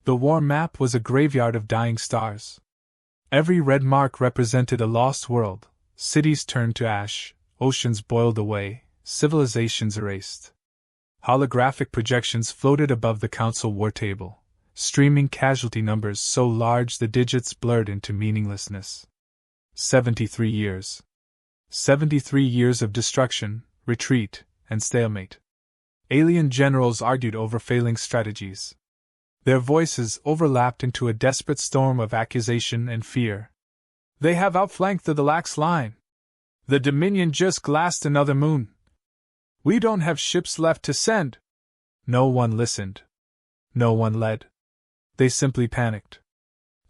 The war map was a graveyard of dying stars. Every red mark represented a lost world, cities turned to ash, oceans boiled away, civilizations erased. Holographic projections floated above the council war table, streaming casualty numbers so large the digits blurred into meaninglessness. 73 years. 73 years of destruction, retreat, and stalemate. Alien generals argued over failing strategies. Their voices overlapped into a desperate storm of accusation and fear. They have outflanked the Galax line. The Dominion just glassed another moon. We don't have ships left to send. No one listened. No one led. They simply panicked.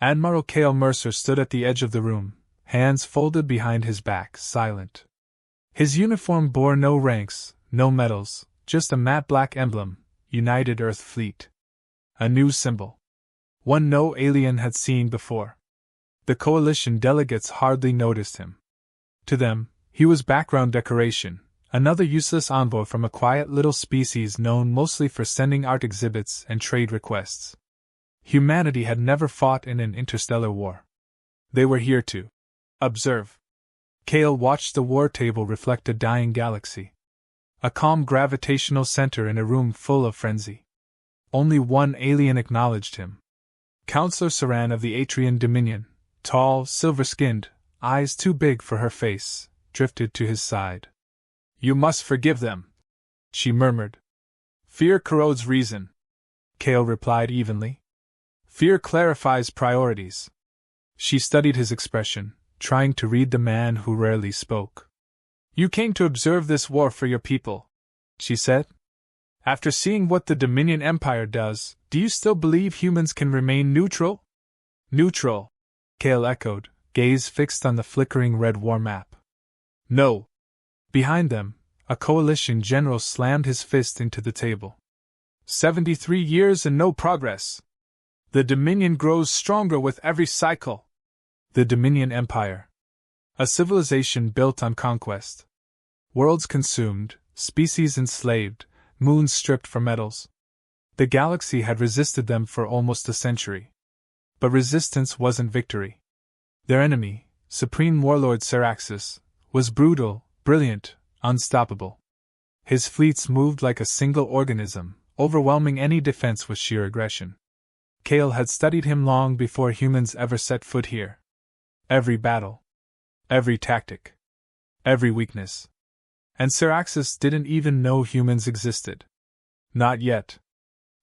Admiral Cale Mercer stood at the edge of the room, hands folded behind his back, silent. His uniform bore no ranks, no medals, just a matte black emblem, United Earth Fleet. A new symbol. One no alien had seen before. The coalition delegates hardly noticed him. To them, he was background decoration, another useless envoy from a quiet little species known mostly for sending art exhibits and trade requests. Humanity had never fought in an interstellar war. They were here to observe. Cale watched the war table reflect a dying galaxy. A calm gravitational center in a room full of frenzy. Only one alien acknowledged him. Counselor Saran of the Atrian Dominion, tall, silver-skinned, eyes too big for her face, drifted to his side. You must forgive them, she murmured. Fear corrodes reason, Cale replied evenly. Fear clarifies priorities. She studied his expression, trying to read the man who rarely spoke. You came to observe this war for your people, she said. After seeing what the Dominion Empire does, do you still believe humans can remain neutral? Neutral, Cale echoed, gaze fixed on the flickering red war map. No. Behind them, a coalition general slammed his fist into the table. 73 years and no progress. The Dominion grows stronger with every cycle. The Dominion Empire. A civilization built on conquest. Worlds consumed, species enslaved, moons stripped for metals. The galaxy had resisted them for almost a century. But resistance wasn't victory. Their enemy, Supreme Warlord Seraxis, was brutal, brilliant, unstoppable. His fleets moved like a single organism, overwhelming any defense with sheer aggression. Cale had studied him long before humans ever set foot here. Every battle. Every tactic. Every weakness. And Seraxis didn't even know humans existed. Not yet.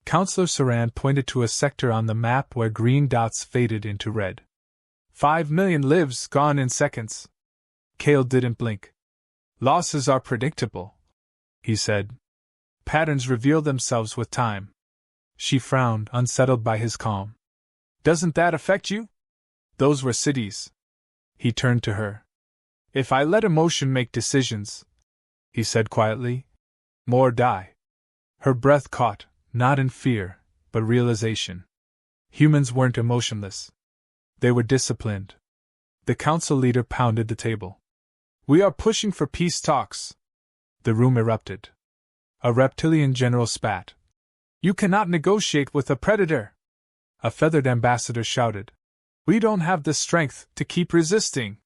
Counselor Saran pointed to a sector on the map where green dots faded into red. 5 million lives gone in seconds. Cale didn't blink. Losses are predictable, he said. Patterns reveal themselves with time. She frowned, unsettled by his calm. Doesn't that affect you? Those were cities. He turned to her. If I let emotion make decisions, he said quietly, more die. Her breath caught, not in fear, but realization. Humans weren't emotionless. They were disciplined. The council leader pounded the table. We are pushing for peace talks. The room erupted. A reptilian general spat. You cannot negotiate with a predator. A feathered ambassador shouted. We don't have the strength to keep resisting.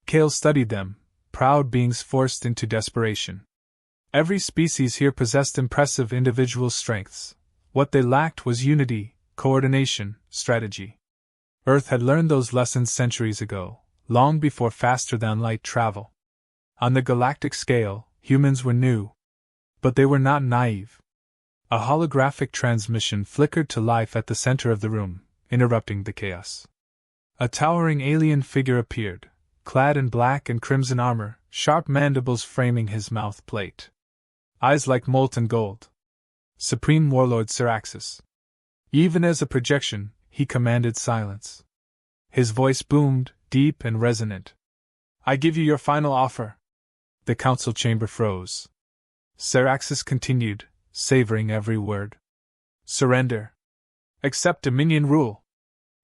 Cale studied them, proud beings forced into desperation. Every species here possessed impressive individual strengths. What they lacked was unity, coordination, strategy. Earth had learned those lessons centuries ago, long before faster-than-light travel. On the galactic scale, humans were new. But they were not naive. A holographic transmission flickered to life at the center of the room, interrupting the chaos. A towering alien figure appeared, clad in black and crimson armor, sharp mandibles framing his mouth plate. Eyes like molten gold. Supreme Warlord Seraxis. Even as a projection, he commanded silence. His voice boomed, deep and resonant. I give you your final offer. The council chamber froze. Seraxis continued, savoring every word. Surrender. Accept Dominion rule.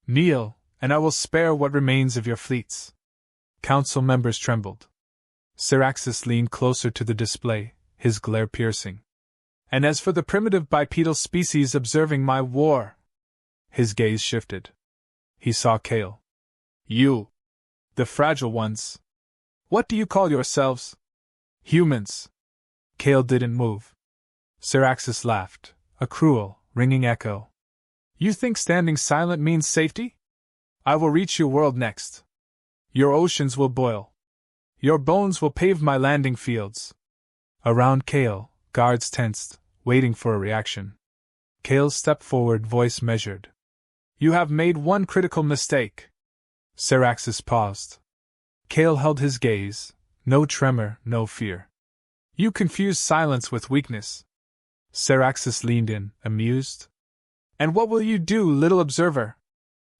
Kneel, and I will spare what remains of your fleets. Council members trembled. Seraxis leaned closer to the display, his glare piercing. And as for the primitive bipedal species observing my war, His gaze shifted. He saw Kale. You. The fragile ones. What do you call yourselves? Humans. Kale didn't move. Syraxis laughed, a cruel, ringing echo. You think standing silent means safety? I will reach your world next. Your oceans will boil. Your bones will pave my landing fields. Around Kale, guards tensed, waiting for a reaction. Kale stepped forward, voice measured. You have made one critical mistake. Syraxis paused. Kale held his gaze, no tremor, no fear. You confuse silence with weakness. Syraxis leaned in, amused. And what will you do, little observer?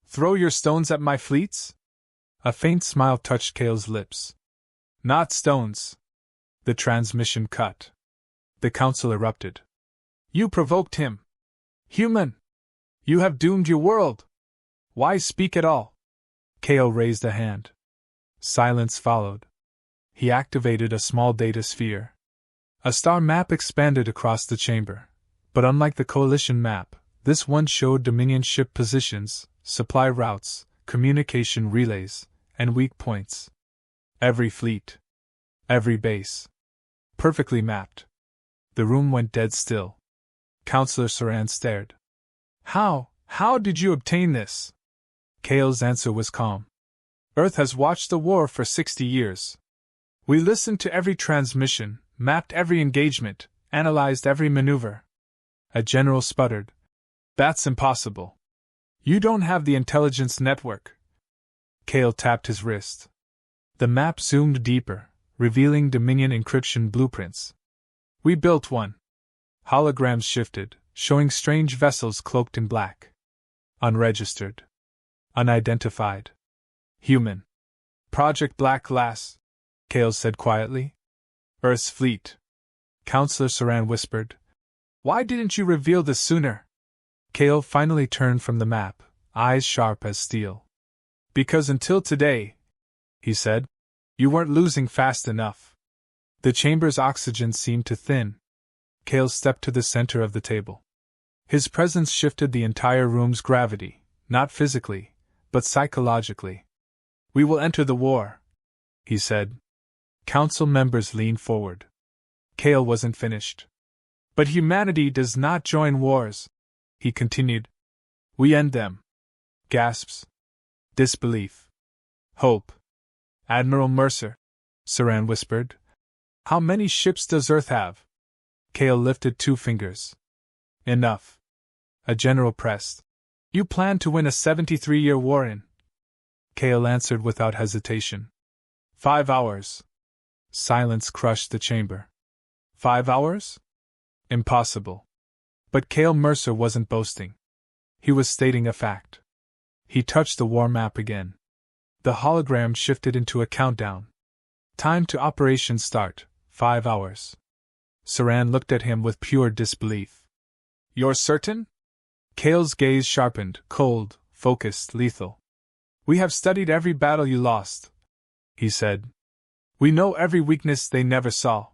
Throw your stones at my fleets? A faint smile touched Kale's lips. Not stones. The transmission cut. The council erupted. You provoked him. Human! You have doomed your world. Why speak at all? Kale raised a hand. Silence followed. He activated a small data sphere. A star map expanded across the chamber. But unlike the coalition map, this one showed Dominion ship positions, supply routes, communication relays, and weak points. Every fleet. Every base. Perfectly mapped. The room went dead still. Counselor Saran stared. How did you obtain this? Kale's answer was calm. Earth has watched the war for 60 years. We listened to every transmission, mapped every engagement, analyzed every maneuver. A general sputtered. That's impossible. You don't have the intelligence network. Kale tapped his wrist. The map zoomed deeper, revealing Dominion encryption blueprints. We built one. Holograms shifted, showing strange vessels cloaked in black. Unregistered. Unidentified. Human. Project Black Glass, Kale said quietly. Earth's fleet. Counselor Saran whispered. Why didn't you reveal this sooner? Kale finally turned from the map, eyes sharp as steel. Because until today, he said, you weren't losing fast enough. The chamber's oxygen seemed to thin. Kale stepped to the center of the table. His presence shifted the entire room's gravity, not physically, but psychologically. We will enter the war, he said. Council members leaned forward. Kale wasn't finished. But humanity does not join wars, he continued. We end them. Gasps. Disbelief. Hope. Admiral Mercer, Saran whispered. How many ships does Earth have? Kale lifted 2 fingers. Enough. A general pressed. You plan to win a 73-year war in? Kale answered without hesitation. 5 hours. Silence crushed the chamber. 5 hours? Impossible. But Kale Mercer wasn't boasting. He was stating a fact. He touched the war map again. The hologram shifted into a countdown. Time to operation start, 5 hours. Saran looked at him with pure disbelief. You're certain? Kale's gaze sharpened, cold, focused, lethal. We have studied every battle you lost, he said. We know every weakness they never saw.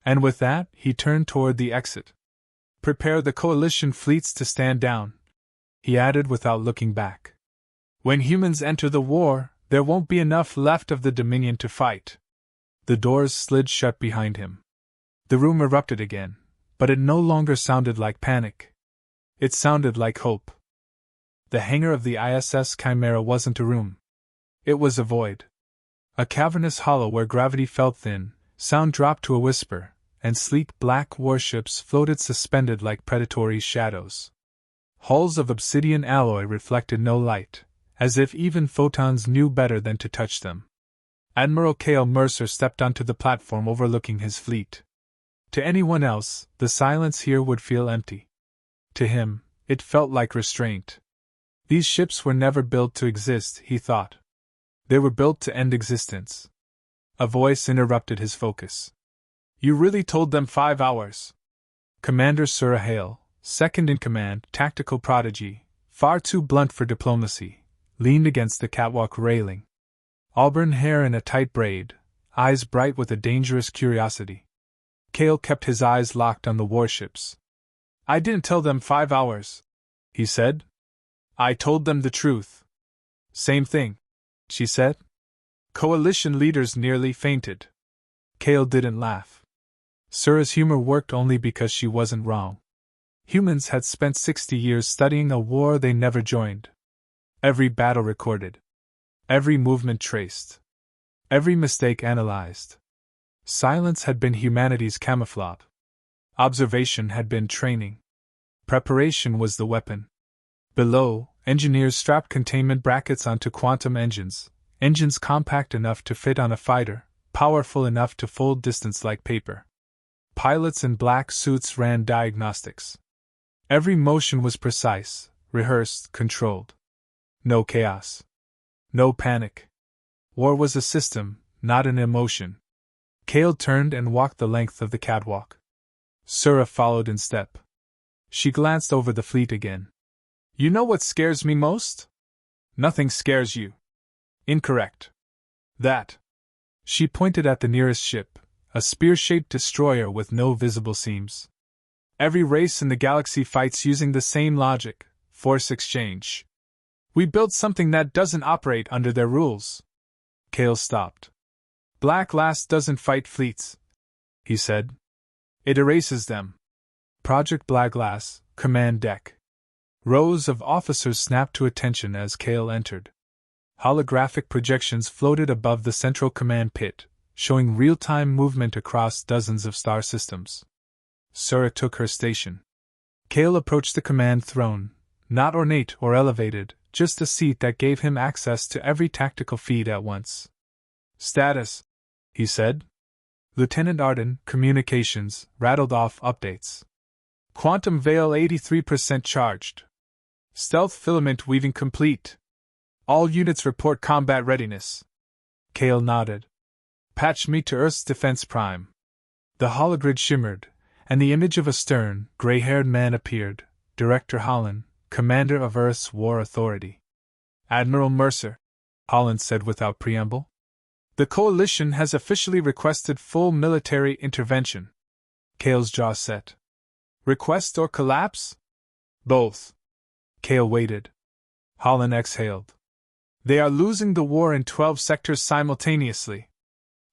And with that, he turned toward the exit. Prepare the coalition fleets to stand down, he added without looking back. When humans enter the war, there won't be enough left of the Dominion to fight. The doors slid shut behind him. The room erupted again, but it no longer sounded like panic. It sounded like hope. The hangar of the ISS Chimera wasn't a room. It was a void. A cavernous hollow where gravity felt thin, sound dropped to a whisper, and sleek black warships floated suspended like predatory shadows. Hulls of obsidian alloy reflected no light, as if even photons knew better than to touch them. Admiral Kale Mercer stepped onto the platform overlooking his fleet. To anyone else, the silence here would feel empty. To him, it felt like restraint. These ships were never built to exist, he thought. They were built to end existence. A voice interrupted his focus. You really told them 5 hours? Commander Sura Hale, second in command, tactical prodigy, far too blunt for diplomacy, leaned against the catwalk railing. Auburn hair in a tight braid, eyes bright with a dangerous curiosity. Kale kept his eyes locked on the warships. I didn't tell them 5 hours, he said. I told them the truth. Same thing, she said. Coalition leaders nearly fainted. Kale didn't laugh. Sura's humor worked only because she wasn't wrong. Humans had spent 60 years studying a war they never joined. Every battle recorded. Every movement traced. Every mistake analyzed. Silence had been humanity's camouflage. Observation had been training. Preparation was the weapon. Below, engineers strapped containment brackets onto quantum engines compact enough to fit on a fighter, powerful enough to fold distance like paper. Pilots in black suits ran diagnostics. Every motion was precise, rehearsed, controlled. No chaos. No panic. War was a system, not an emotion. Kale turned and walked the length of the catwalk. Sura followed in step. She glanced over the fleet again. You know what scares me most? Nothing scares you. Incorrect. That. She pointed at the nearest ship, a spear-shaped destroyer with no visible seams. Every race in the galaxy fights using the same logic, force exchange. We built something that doesn't operate under their rules. Kale stopped. Black Lass doesn't fight fleets, he said. It erases them. Project Black Lass, command deck. Rows of officers snapped to attention as Kale entered. Holographic projections floated above the central command pit, showing real-time movement across dozens of star systems. Sura took her station. Kale approached the command throne, not ornate or elevated, just a seat that gave him access to every tactical feed at once. Status, he said. Lieutenant Arden, communications, rattled off updates. Quantum veil 83% charged. Stealth filament weaving complete. All units report combat readiness. Kale nodded. Patch me to Earth's defense prime. The hologrid shimmered, and the image of a stern, gray-haired man appeared, Director Holland, commander of Earth's War Authority. Admiral Mercer, Holland said without preamble. The Coalition has officially requested full military intervention. Kale's jaw set. Request or collapse? Both. Kale waited. Holland exhaled. They are losing the war in 12 sectors simultaneously.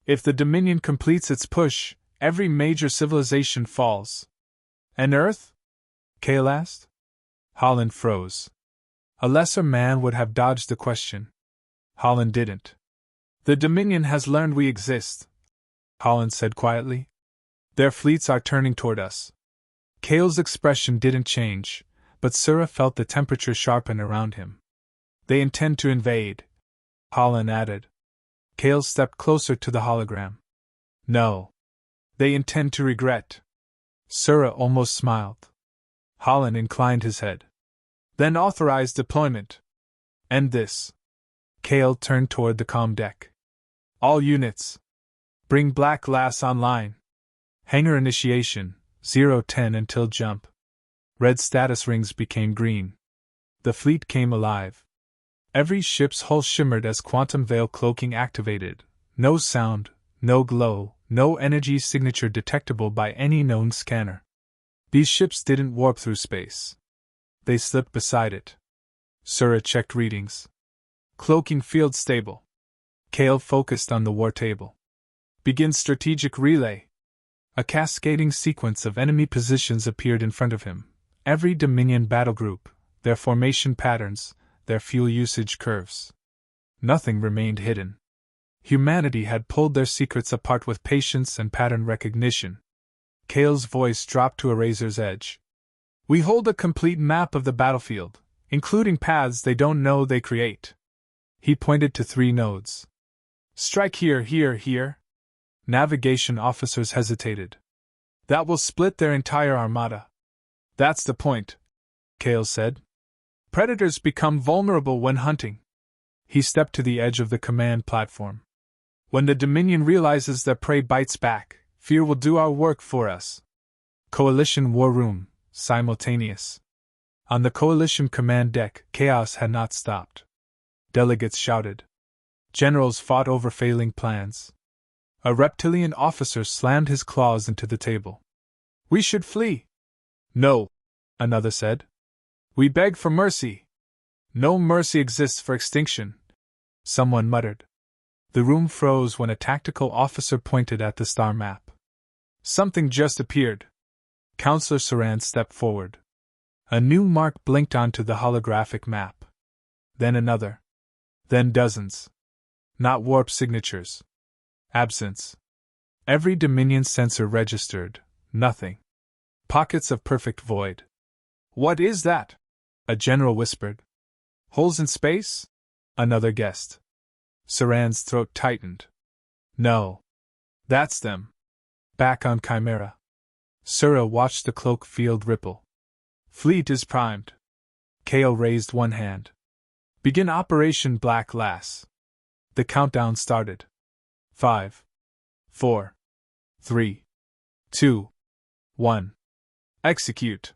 If the Dominion completes its push, every major civilization falls. And Earth? Kale asked. Holland froze. A lesser man would have dodged the question. Holland didn't. The Dominion has learned we exist, Holland said quietly. Their fleets are turning toward us. Kale's expression didn't change, but Sura felt the temperature sharpen around him. They intend to invade, Holland added. Kale stepped closer to the hologram. No. They intend to regret. Sura almost smiled. Holland inclined his head. Then authorize deployment. End this. Kale turned toward the comm deck. All units. Bring Black Lass online. Hangar initiation, 010 until jump. Red status rings became green. The fleet came alive. Every ship's hull shimmered as quantum veil cloaking activated. No sound, no glow, no energy signature detectable by any known scanner. These ships didn't warp through space. They slipped beside it. Sura checked readings. Cloaking field stable. Kale focused on the war table. Begin strategic relay. A cascading sequence of enemy positions appeared in front of him. Every Dominion battle group, their formation patterns, their fuel usage curves. Nothing remained hidden. Humanity had pulled their secrets apart with patience and pattern recognition. Kale's voice dropped to a razor's edge. We hold a complete map of the battlefield, including paths they don't know they create. He pointed to 3 nodes. Strike here, here, here. Navigation officers hesitated. That will split their entire armada. That's the point, Kale said. Predators become vulnerable when hunting. He stepped to the edge of the command platform. When the Dominion realizes their prey bites back, fear will do our work for us. Coalition War Room, simultaneous. On the Coalition command deck, chaos had not stopped. Delegates shouted. Generals fought over failing plans. A reptilian officer slammed his claws into the table. We should flee. No, another said. We beg for mercy. No mercy exists for extinction, someone muttered. The room froze when a tactical officer pointed at the star map. Something just appeared. Counselor Saran stepped forward. A new mark blinked onto the holographic map. Then another. Then dozens. Not warp signatures. Absence. Every Dominion sensor registered. Nothing. Pockets of perfect void. What is that? A general whispered. Holes in space? Another guessed. Saran's throat tightened. No. That's them. Back on Chimera. Sura watched the cloak field ripple. Fleet is primed. Kale raised one hand. Begin Operation Black Lass. The countdown started. 5, 4, 3, 2, 1. Execute.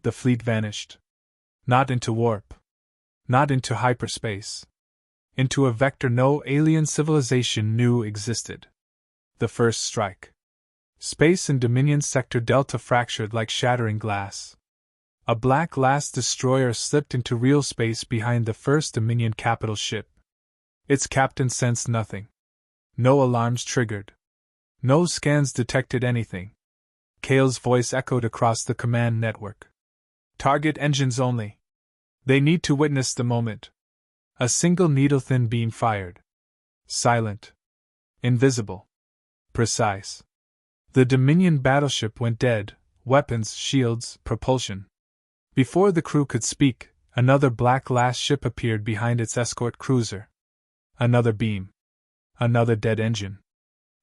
The fleet vanished. Not into warp. Not into hyperspace. Into a vector no alien civilization knew existed. The first strike. Space and Dominion Sector Delta fractured like shattering glass. A Black Lass destroyer slipped into real space behind the first Dominion capital ship. Its captain sensed nothing. No alarms triggered. No scans detected anything. Kale's voice echoed across the command network. Target engines only. They need to witness the moment. A single needle-thin beam fired. Silent. Invisible. Precise. The Dominion battleship went dead, weapons, shields, propulsion. Before the crew could speak, another Black Lass ship appeared behind its escort cruiser. Another beam. Another dead engine.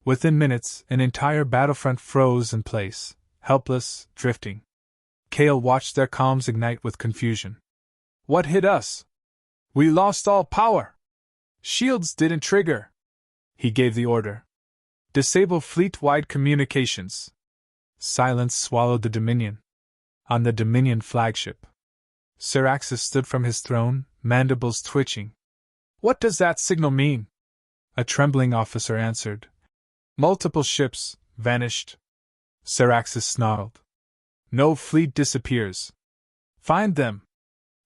Within minutes, an entire battlefront froze in place, helpless, drifting. Kale watched their comms ignite with confusion. What hit us? We lost all power! Shields didn't trigger. He gave the order. Disable fleet-wide communications. Silence swallowed the Dominion. On the Dominion flagship. Syraxis stood from his throne, mandibles twitching. What does that signal mean? A trembling officer answered. Multiple ships, vanished. Syraxis snarled. No fleet disappears. Find them.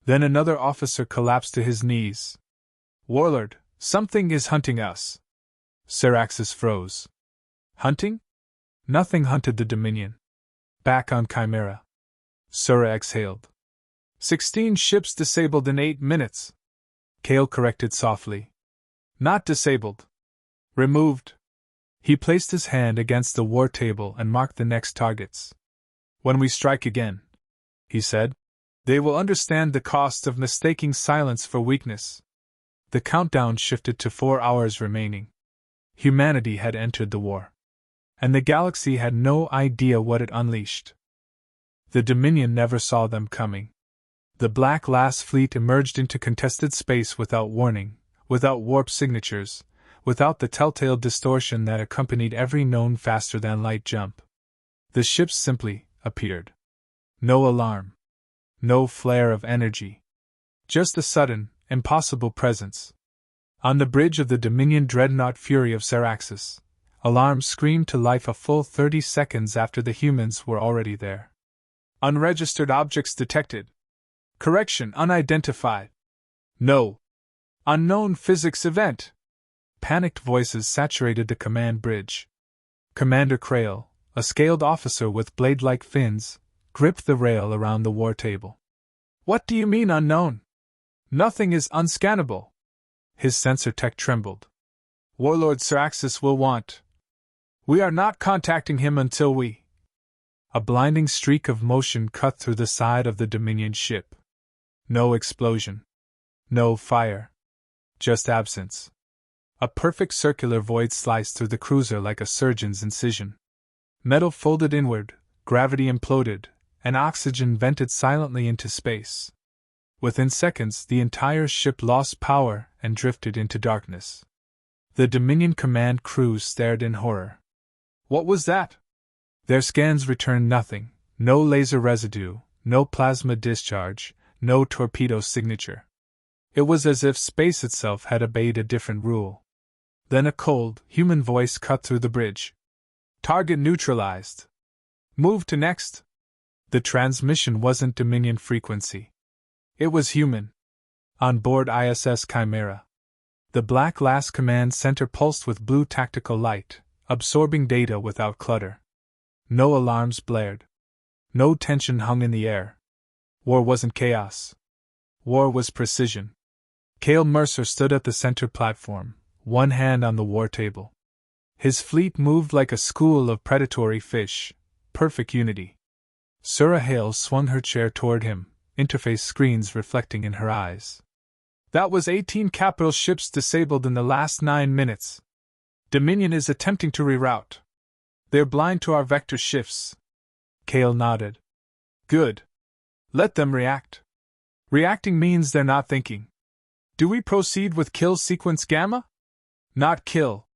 Then another officer collapsed to his knees. Warlord, something is hunting us. Syraxis froze. Hunting? Nothing hunted the Dominion. Back on Chimera. Sura exhaled. 16 ships disabled in 8 minutes. Kale corrected softly. Not disabled. Removed. He placed his hand against the war table and marked the next targets. When we strike again, he said, they will understand the cost of mistaking silence for weakness. The countdown shifted to 4 hours remaining. Humanity had entered the war. And the galaxy had no idea what it unleashed. The Dominion never saw them coming. The Black Lass fleet emerged into contested space without warning, without warp signatures, without the telltale distortion that accompanied every known faster-than-light jump. The ships simply appeared. No alarm. No flare of energy. Just a sudden, impossible presence. On the bridge of the Dominion dreadnought Fury of Syraxis, alarms screamed to life a full 30 seconds after the humans were already there. Unregistered objects detected. Correction unidentified. No. Unknown physics event. Panicked voices saturated the command bridge. Commander Krail, a scaled officer with blade-like fins, gripped the rail around the war table. What do you mean unknown? Nothing is unscannable. His sensor tech trembled. Warlord Syraxis will want. We are not contacting him until we. A blinding streak of motion cut through the side of the Dominion ship. No explosion. No fire. Just absence. A perfect circular void sliced through the cruiser like a surgeon's incision. Metal folded inward, gravity imploded, and oxygen vented silently into space. Within seconds, the entire ship lost power and drifted into darkness. The Dominion command crew stared in horror. What was that? Their scans returned nothing, no laser residue, no plasma discharge, no torpedo signature. It was as if space itself had obeyed a different rule. Then a cold, human voice cut through the bridge. Target neutralized. Move to next. The transmission wasn't Dominion frequency. It was human. On board ISS Chimera. The Black Lass command center pulsed with blue tactical light, absorbing data without clutter. No alarms blared. No tension hung in the air. War wasn't chaos. War was precision. Cale Mercer stood at the center platform, one hand on the war table. His fleet moved like a school of predatory fish, perfect unity. Sura Hale swung her chair toward him, interface screens reflecting in her eyes. That was 18 capital ships disabled in the last 9 minutes. Dominion is attempting to reroute. They're blind to our vector shifts. Cale nodded. Good. Let them react. Reacting means they're not thinking. Do we proceed with kill sequence Gamma? Not kill,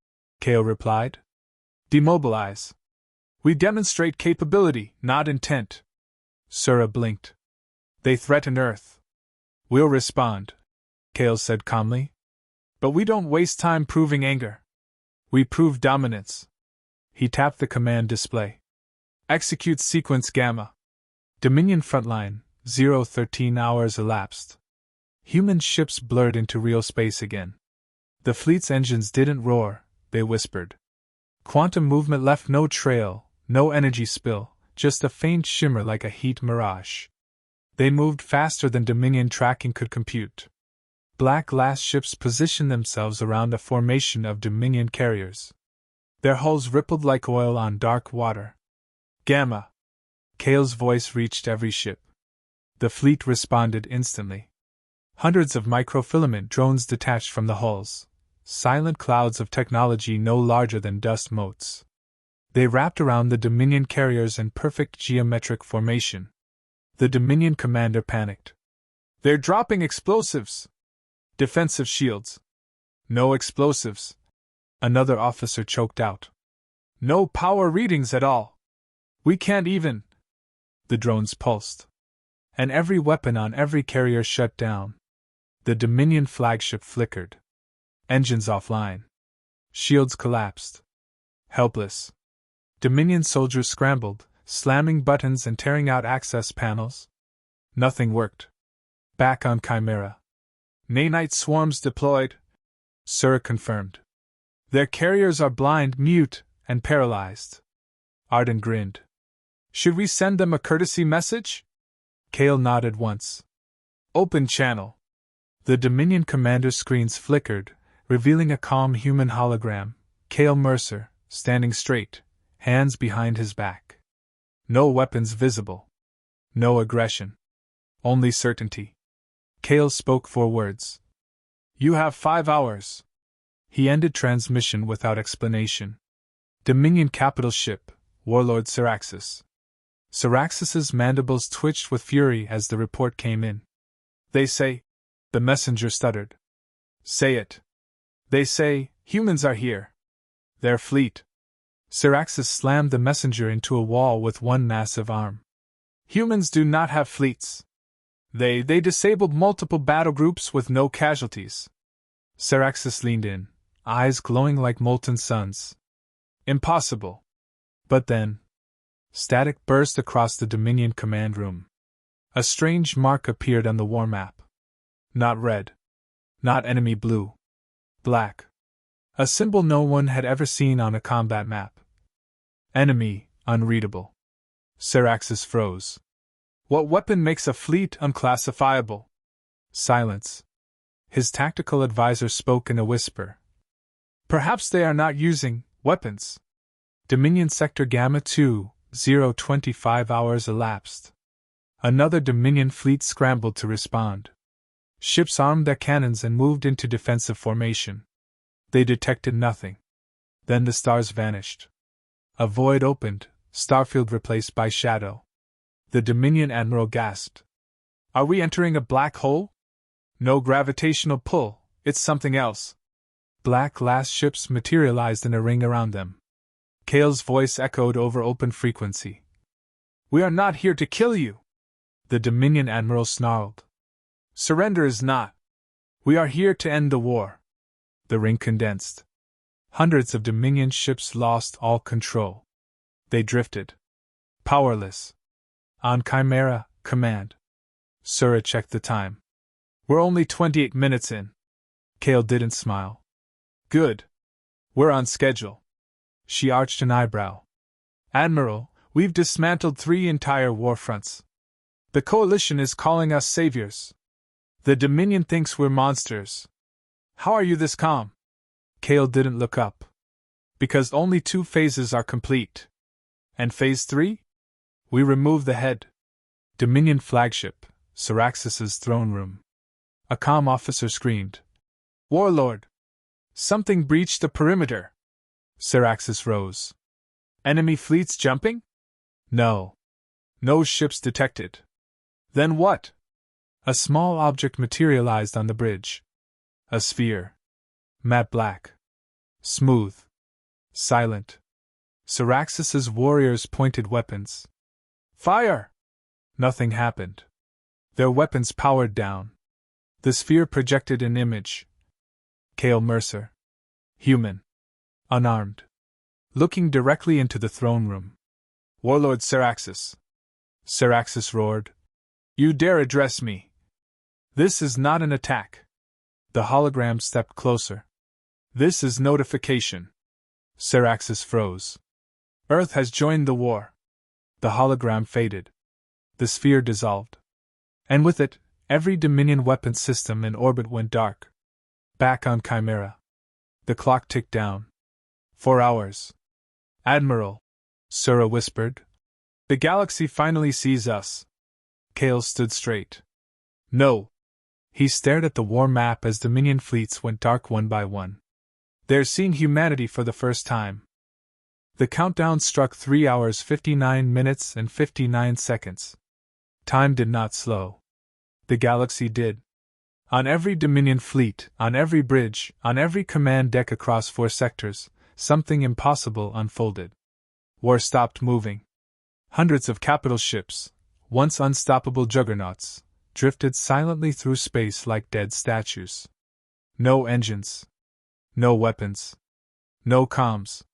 Cale replied. Demobilize. We demonstrate capability, not intent. Sura blinked. They threaten Earth. We'll respond, Cale said calmly. But we don't waste time proving anger. We prove dominance. He tapped the command display. Execute sequence Gamma. Dominion frontline, 013 hours elapsed. Human ships blurred into real space again. The fleet's engines didn't roar, they whispered. Quantum movement left no trail, no energy spill, just a faint shimmer like a heat mirage. They moved faster than Dominion tracking could compute. Black Lass ships positioned themselves around a formation of Dominion carriers. Their hulls rippled like oil on dark water. Gamma. Cale's voice reached every ship. The fleet responded instantly. Hundreds of microfilament drones detached from the hulls, silent clouds of technology no larger than dust motes. They wrapped around the Dominion carriers in perfect geometric formation. The Dominion commander panicked. They're dropping explosives! Defensive shields. No explosives. Another officer choked out. No power readings at all. We can't even. The drones pulsed. And every weapon on every carrier shut down. The Dominion flagship flickered. Engines offline. Shields collapsed. Helpless. Dominion soldiers scrambled, slamming buttons and tearing out access panels. Nothing worked. Back on Chimera. Nanite swarms deployed. Sura confirmed. Their carriers are blind, mute, and paralyzed. Arden grinned. Should we send them a courtesy message? Cale nodded once. Open channel. The Dominion commander's screens flickered, revealing a calm human hologram, Cale Mercer, standing straight, hands behind his back. No weapons visible. No aggression. Only certainty. Cale spoke 4 words. You have 5 hours. He ended transmission without explanation. Dominion capital ship, Warlord Syraxis. Syraxis's mandibles twitched with fury as the report came in. They say, the messenger stuttered. Say it. They say, humans are here. Their fleet. Syraxis slammed the messenger into a wall with one massive arm. Humans do not have fleets. They disabled multiple battle groups with no casualties. Syraxis leaned in, eyes glowing like molten suns. Impossible. But then, static burst across the Dominion command room. A strange mark appeared on the war map. Not red. Not enemy blue. Black. A symbol no one had ever seen on a combat map. Enemy, unreadable. Syraxis froze. What weapon makes a fleet unclassifiable? Silence. His tactical advisor spoke in a whisper. Perhaps they are not using weapons. Dominion Sector Gamma 2, 025 hours elapsed. Another Dominion fleet scrambled to respond. Ships armed their cannons and moved into defensive formation. They detected nothing. Then the stars vanished. A void opened, starfield replaced by shadow. The Dominion admiral gasped. Are we entering a black hole? No gravitational pull, it's something else. Black Lass ships materialized in a ring around them. Cale's voice echoed over open frequency. We are not here to kill you. The Dominion admiral snarled. Surrender is not. We are here to end the war. The ring condensed. Hundreds of Dominion ships lost all control. They drifted. Powerless. On Chimera, command. Sura checked the time. We're only 28 minutes in. Kale didn't smile. Good. We're on schedule. She arched an eyebrow. Admiral, we've dismantled 3 entire war fronts. The Coalition is calling us saviors. The Dominion thinks we're monsters. How are you this calm? Kale didn't look up. Because only 2 phases are complete. And phase 3? We remove the head. Dominion flagship, Syraxis's throne room. A comm officer screamed. Warlord! Something breached the perimeter. Syraxis rose. Enemy fleets jumping? No. No ships detected. Then what? A small object materialized on the bridge. A sphere. Matte black. Smooth. Silent. Syraxis's warriors pointed weapons. Fire! Nothing happened. Their weapons powered down. The sphere projected an image. Kale Mercer. Human. Unarmed. Looking directly into the throne room. Warlord Syraxis. Syraxis roared. You dare address me? This is not an attack. The hologram stepped closer. This is notification. Syraxis froze. Earth has joined the war. The hologram faded. The sphere dissolved. And with it, every Dominion weapon system in orbit went dark. Back on Chimera. The clock ticked down. 4 hours. Admiral, Sura whispered. The galaxy finally sees us. Kale stood straight. No. He stared at the war map as Dominion fleets went dark one by one. They're seeing humanity for the first time. The countdown struck 3 hours 59 minutes and 59 seconds. Time did not slow. The galaxy did. On every Dominion fleet, on every bridge, on every command deck across 4 sectors, something impossible unfolded. War stopped moving. Hundreds of capital ships, once unstoppable juggernauts, drifted silently through space like dead statues. No engines. No weapons. No comms.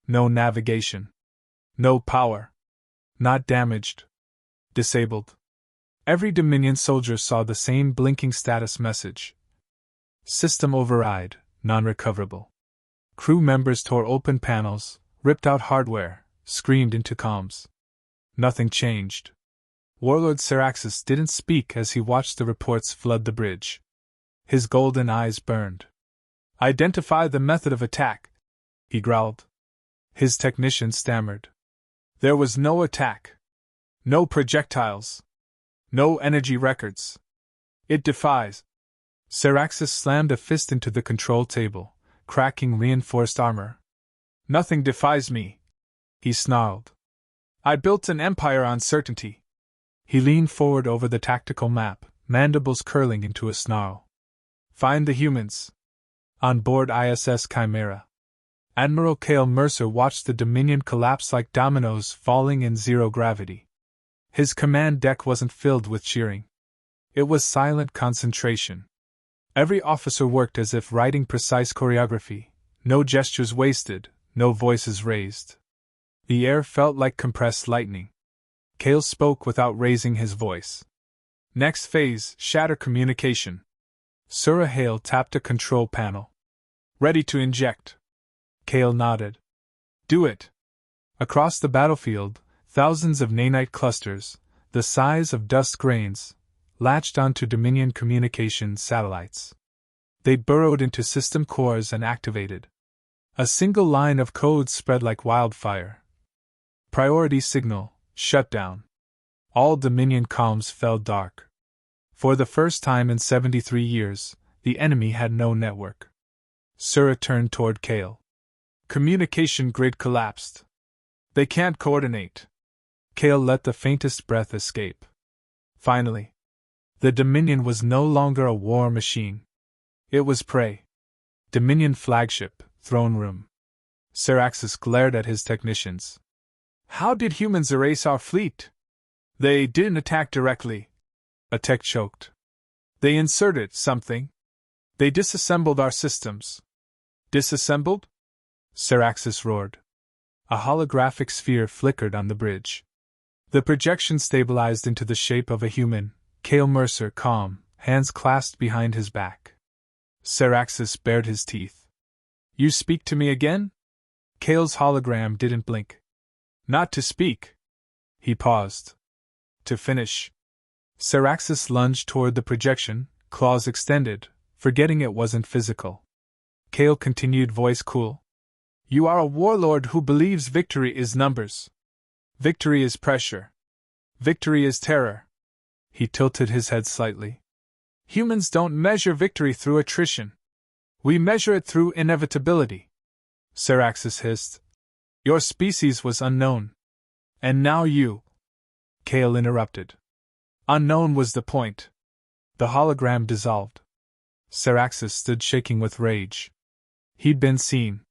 No navigation. No power. Not damaged. Disabled. Every Dominion soldier saw the same blinking status message. System override, non-recoverable. Crew members tore open panels, ripped out hardware, screamed into comms. Nothing changed. Warlord Syraxis didn't speak as he watched the reports flood the bridge. His golden eyes burned. Identify the method of attack, he growled. His technician stammered. There was no attack. No projectiles. No energy records. It defies. Syraxis slammed a fist into the control table, cracking reinforced armor. Nothing defies me, he snarled. I built an empire on certainty. He leaned forward over the tactical map, mandibles curling into a snarl. Find the humans. On board ISS Chimera. Admiral Kale Mercer watched the Dominion collapse like dominoes falling in zero gravity. His command deck wasn't filled with cheering. It was silent concentration. Every officer worked as if writing precise choreography, no gestures wasted, no voices raised. The air felt like compressed lightning. Kale spoke without raising his voice. Next phase, shatter communication. Sura Hale tapped a control panel. Ready to inject. Kale nodded. Do it. Across the battlefield, thousands of nanite clusters, the size of dust grains, latched onto Dominion communication satellites. They burrowed into system cores and activated. A single line of code spread like wildfire. Priority signal, shutdown. All Dominion comms fell dark. For the first time in 73 years, the enemy had no network. Sura turned toward Kale. Communication grid collapsed. They can't coordinate. Kale let the faintest breath escape. Finally, the Dominion was no longer a war machine. It was prey. Dominion flagship, throne room. Syraxis glared at his technicians. How did humans erase our fleet? They didn't attack directly. A tech choked. They inserted something. They disassembled our systems. Disassembled? Syraxis roared. A holographic sphere flickered on the bridge. The projection stabilized into the shape of a human, Kale Mercer calm, hands clasped behind his back. Saraxis bared his teeth. You speak to me again? Kale's hologram didn't blink. Not to speak. He paused. To finish. Saraxis lunged toward the projection, claws extended, forgetting it wasn't physical. Kale continued, voice cool. You are a warlord who believes victory is numbers. Victory is pressure. Victory is terror. He tilted his head slightly. Humans don't measure victory through attrition. We measure it through inevitability. Saraxis hissed. Your species was unknown. And now you. Kale interrupted. Unknown was the point. The hologram dissolved. Saraxis stood shaking with rage. He'd been seen.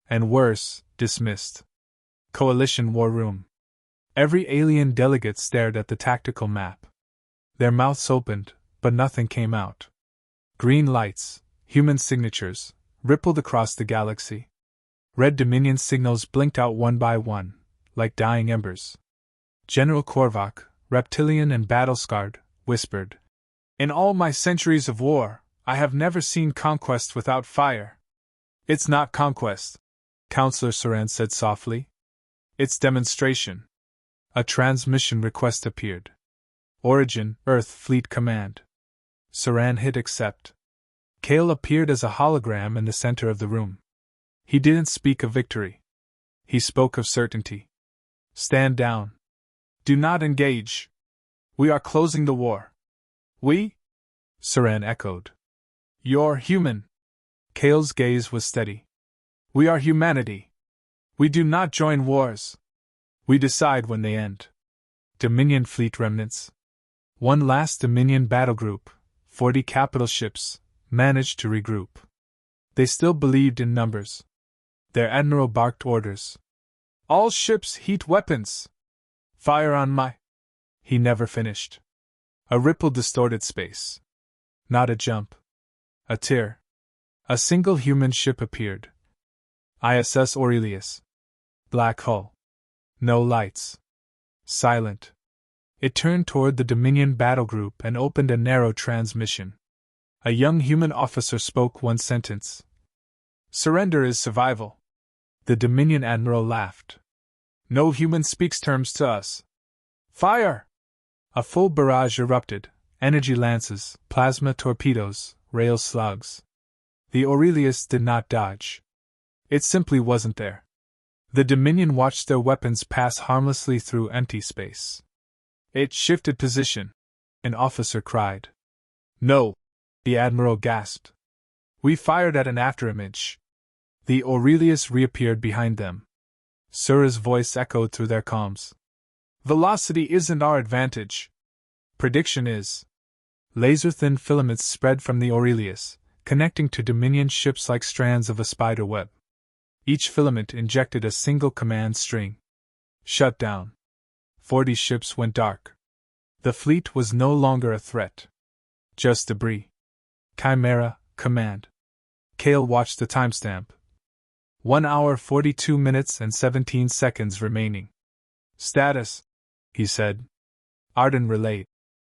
And worse, dismissed. Coalition war room. Every alien delegate stared at the tactical map. Their mouths opened, but nothing came out. Green lights, human signatures, rippled across the galaxy. Red Dominion signals blinked out one by one, like dying embers. General Korvac, reptilian and battle-scarred, whispered, In all my centuries of war, I have never seen conquest without fire. It's not conquest, Counselor Saran said softly. It's demonstration. A transmission request appeared. Origin, Earth Fleet Command. Saran hit accept. Kale appeared as a hologram in the center of the room. He didn't speak of victory. He spoke of certainty. Stand down. Do not engage. We are closing the war. We? Saran echoed. You're human. Kale's gaze was steady. We are humanity. We do not join wars. We decide when they end. Dominion fleet remnants. One last Dominion battle group, 40 capital ships, managed to regroup. They still believed in numbers. Their admiral barked orders. All ships heat weapons. Fire on my... He never finished. A ripple distorted space. Not a jump. A tear. A single human ship appeared. ISS Aurelius. Black hull. No lights. Silent. It turned toward the Dominion battle group and opened a narrow transmission. A young human officer spoke one sentence. Surrender is survival. The Dominion admiral laughed. No human speaks terms to us. Fire! A full barrage erupted, energy lances, plasma torpedoes, rail slugs. The Aurelius did not dodge. It simply wasn't there. The Dominion watched their weapons pass harmlessly through empty space. It shifted position. An officer cried. No! The admiral gasped. We fired at an afterimage. The Aurelius reappeared behind them. Sura's voice echoed through their comms. Velocity isn't our advantage. Prediction is. Laser-thin filaments spread from the Aurelius, connecting to Dominion ships like strands of a spider web. Each filament injected a single command string. Shut down. 40 ships went dark. The fleet was no longer a threat. Just debris. Chimera, command. Kale watched the timestamp. 1 hour 42 minutes and 17 seconds remaining. Status, he said. Arden relayed.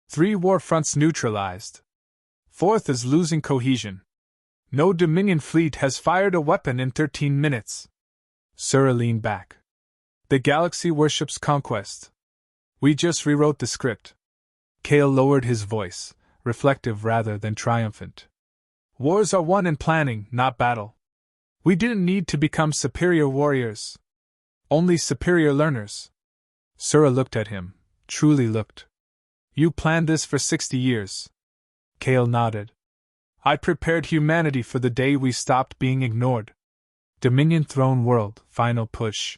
3 war fronts neutralized. 4th is losing cohesion. No Dominion fleet has fired a weapon in 13 minutes. Sura leaned back. The galaxy worships conquest. We just rewrote the script. Kale lowered his voice, reflective rather than triumphant. Wars are won in planning, not battle. We didn't need to become superior warriors. Only superior learners. Sura looked at him, truly looked. You planned this for 60 years. Kale nodded. I prepared humanity for the day we stopped being ignored. Dominion Throne World, final push.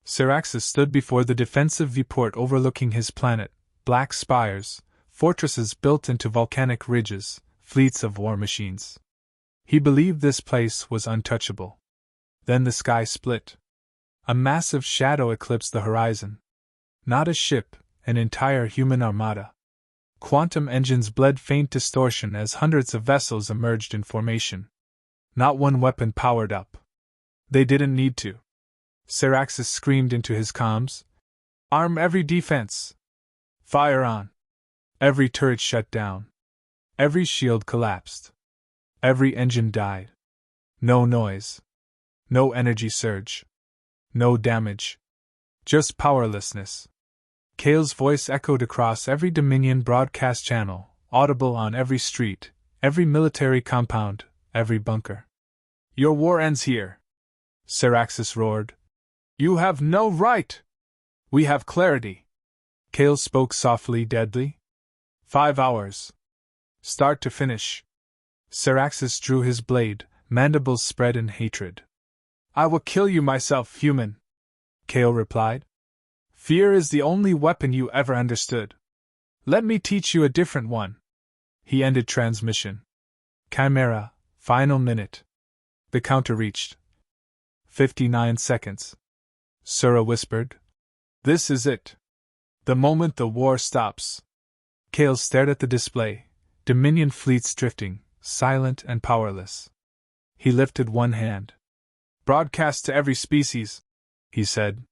Saraxis stood before the defensive viewport overlooking his planet, black spires, fortresses built into volcanic ridges, fleets of war machines. He believed this place was untouchable. Then the sky split. A massive shadow eclipsed the horizon. Not a ship, an entire human armada. Quantum engines bled faint distortion as hundreds of vessels emerged in formation. Not one weapon powered up. They didn't need to. Saraxis screamed into his comms. Arm every defense. Fire on. Every turret shut down. Every shield collapsed. Every engine died. No noise. No energy surge. No damage. Just powerlessness. Kale's voice echoed across every Dominion broadcast channel, audible on every street, every military compound, every bunker. Your war ends here. Syraxis roared. You have no right! We have clarity. Kale spoke softly, deadly. 5 hours. Start to finish. Syraxis drew his blade, mandibles spread in hatred. I will kill you myself, human. Kale replied. Fear is the only weapon you ever understood. Let me teach you a different one. He ended transmission. Chimera, final minute. The counter reached 59 seconds. Sura whispered. This is it. The moment the war stops. Kale stared at the display, Dominion fleets drifting, silent and powerless. He lifted one hand. Broadcast to every species, he said.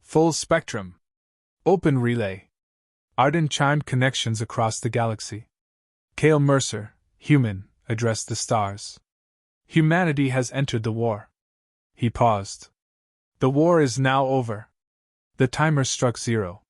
Full spectrum. Open relay. Arden chimed connections across the galaxy. Kale Mercer, human, addressed the stars. Humanity has entered the war. He paused. The war is now over. The timer struck 0.